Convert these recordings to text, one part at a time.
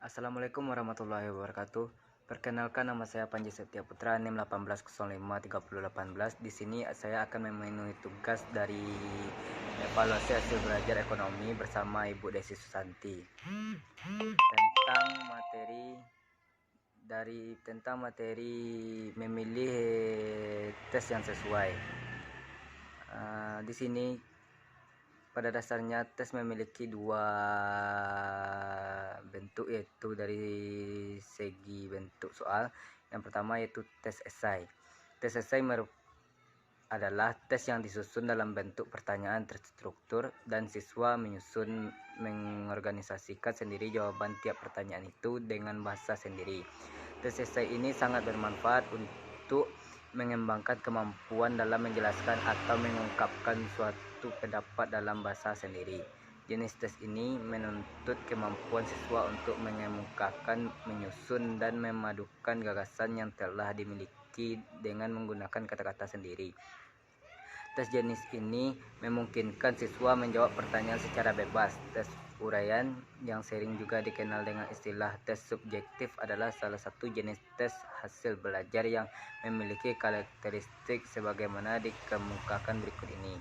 Assalamualaikum warahmatullahi wabarakatuh. Perkenalkan, nama saya Panji Setia Putra, NIM 18053018. Di sini saya akan memenuhi tugas dari evaluasi hasil belajar ekonomi bersama Ibu Desi Susanti tentang materi memilih tes yang sesuai. Di sini pada dasarnya tes memiliki dua bentuk, yaitu dari segi bentuk soal. Yang pertama yaitu tes esai. Tes esai adalah tes yang disusun dalam bentuk pertanyaan terstruktur dan siswa menyusun mengorganisasikan sendiri jawaban tiap pertanyaan itu dengan bahasa sendiri. Tes esai ini sangat bermanfaat untuk mengembangkan kemampuan dalam menjelaskan atau mengungkapkan suatu pendapat dalam bahasa sendiri. Jenis tes ini menuntut kemampuan siswa untuk mengemukakan, menyusun, dan memadukan gagasan yang telah dimiliki dengan menggunakan kata-kata sendiri. Tes jenis ini memungkinkan siswa menjawab pertanyaan secara bebas. Tes uraian, yang sering juga dikenal dengan istilah tes subjektif, adalah salah satu jenis tes hasil belajar yang memiliki karakteristik sebagaimana dikemukakan berikut ini.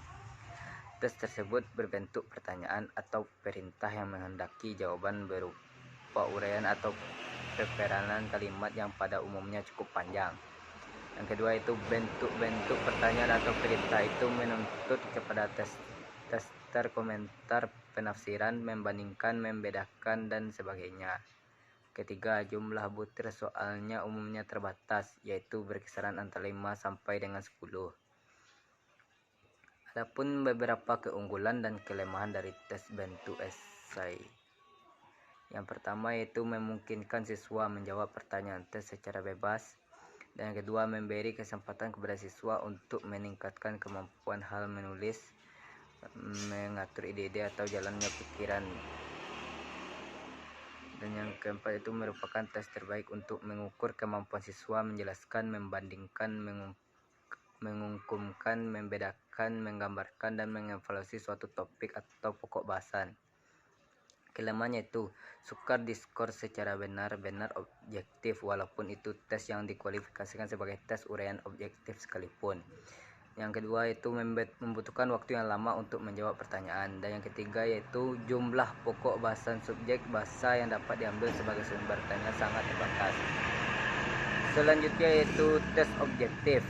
Tes tersebut berbentuk pertanyaan atau perintah yang menghendaki jawaban berupa uraian atau peperanan kalimat yang pada umumnya cukup panjang. Yang kedua itu bentuk-bentuk pertanyaan atau perintah itu menuntut kepada tester komentar, penafsiran, membandingkan, membedakan, dan sebagainya. Ketiga, jumlah butir soalnya umumnya terbatas, yaitu berkisaran antara 5 sampai dengan 10. Adapun beberapa keunggulan dan kelemahan dari tes bentuk esai. Yang pertama yaitu memungkinkan siswa menjawab pertanyaan tes secara bebas. Dan yang kedua, memberi kesempatan kepada siswa untuk meningkatkan kemampuan hal menulis, mengatur ide-ide atau jalannya pikiran. Dan yang keempat itu merupakan tes terbaik untuk mengukur kemampuan siswa menjelaskan, membandingkan, mengungkumkan, membedakan, menggambarkan, dan mengevaluasi suatu topik atau pokok bahasan. Kelemahannya itu sukar diskor secara benar-benar objektif, walaupun itu tes yang dikualifikasikan sebagai tes uraian objektif sekalipun. Yang kedua itu membutuhkan waktu yang lama untuk menjawab pertanyaan. Dan yang ketiga yaitu jumlah pokok bahasan subjek bahasa yang dapat diambil sebagai sumber tanya sangat terbatas. Selanjutnya yaitu tes objektif.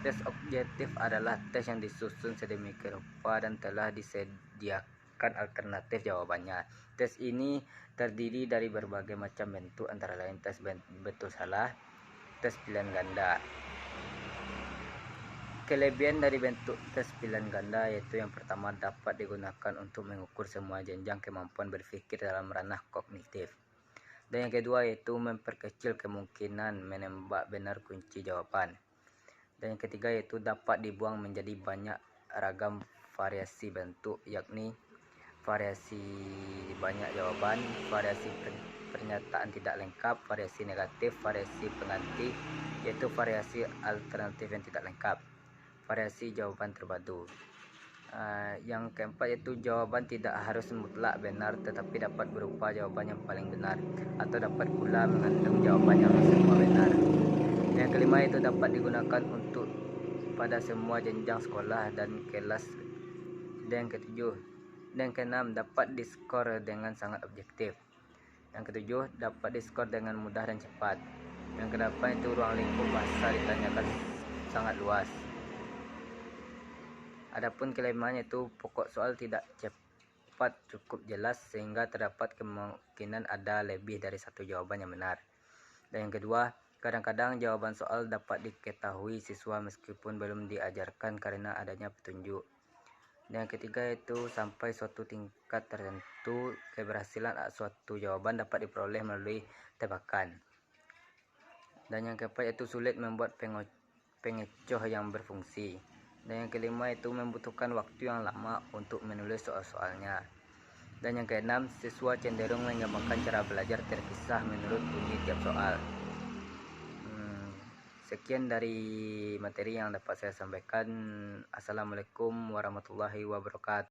Tes objektif adalah tes yang disusun sedemikian rupa dan telah disediakan alternatif jawabannya. Tes ini terdiri dari berbagai macam bentuk, antara lain tes betul salah, tes pilihan ganda. Kelebihan dari bentuk tes pilihan ganda yaitu yang pertama, dapat digunakan untuk mengukur semua jenjang kemampuan berpikir dalam ranah kognitif. Dan yang kedua yaitu memperkecil kemungkinan menembak benar kunci jawaban. Dan yang ketiga yaitu dapat dibuang menjadi banyak ragam variasi bentuk, yakni variasi banyak jawaban, variasi pernyataan tidak lengkap, variasi negatif, variasi pengganti, yaitu variasi alternatif yang tidak lengkap, variasi jawaban terpadu. Yang keempat yaitu jawaban tidak harus mutlak benar, tetapi dapat berupa jawaban yang paling benar, atau dapat pula mengandung jawaban yang semua benar. Yang kelima itu dapat digunakan untuk pada semua jenjang sekolah dan kelas. Dan yang ketujuh dan keenam dapat diskor dengan sangat objektif. Yang ketujuh dapat diskor dengan mudah dan cepat. Yang kedelapan itu ruang lingkup bahasa ditanyakan sangat luas. Adapun kelemahannya itu pokok soal tidak cepat cukup jelas, sehingga terdapat kemungkinan ada lebih dari satu jawaban yang benar. Dan yang kedua, kadang-kadang jawaban soal dapat diketahui siswa meskipun belum diajarkan karena adanya petunjuk. Dan yang ketiga yaitu sampai suatu tingkat tertentu, keberhasilan suatu jawaban dapat diperoleh melalui tebakan. Dan yang keempat yaitu sulit membuat pengecoh yang berfungsi. Dan yang kelima itu membutuhkan waktu yang lama untuk menulis soal-soalnya. Dan yang keenam, siswa cenderung mengembangkan cara belajar terpisah menurut bunyi tiap soal. Sekian dari materi yang dapat saya sampaikan. Assalamualaikum warahmatullahi wabarakatuh.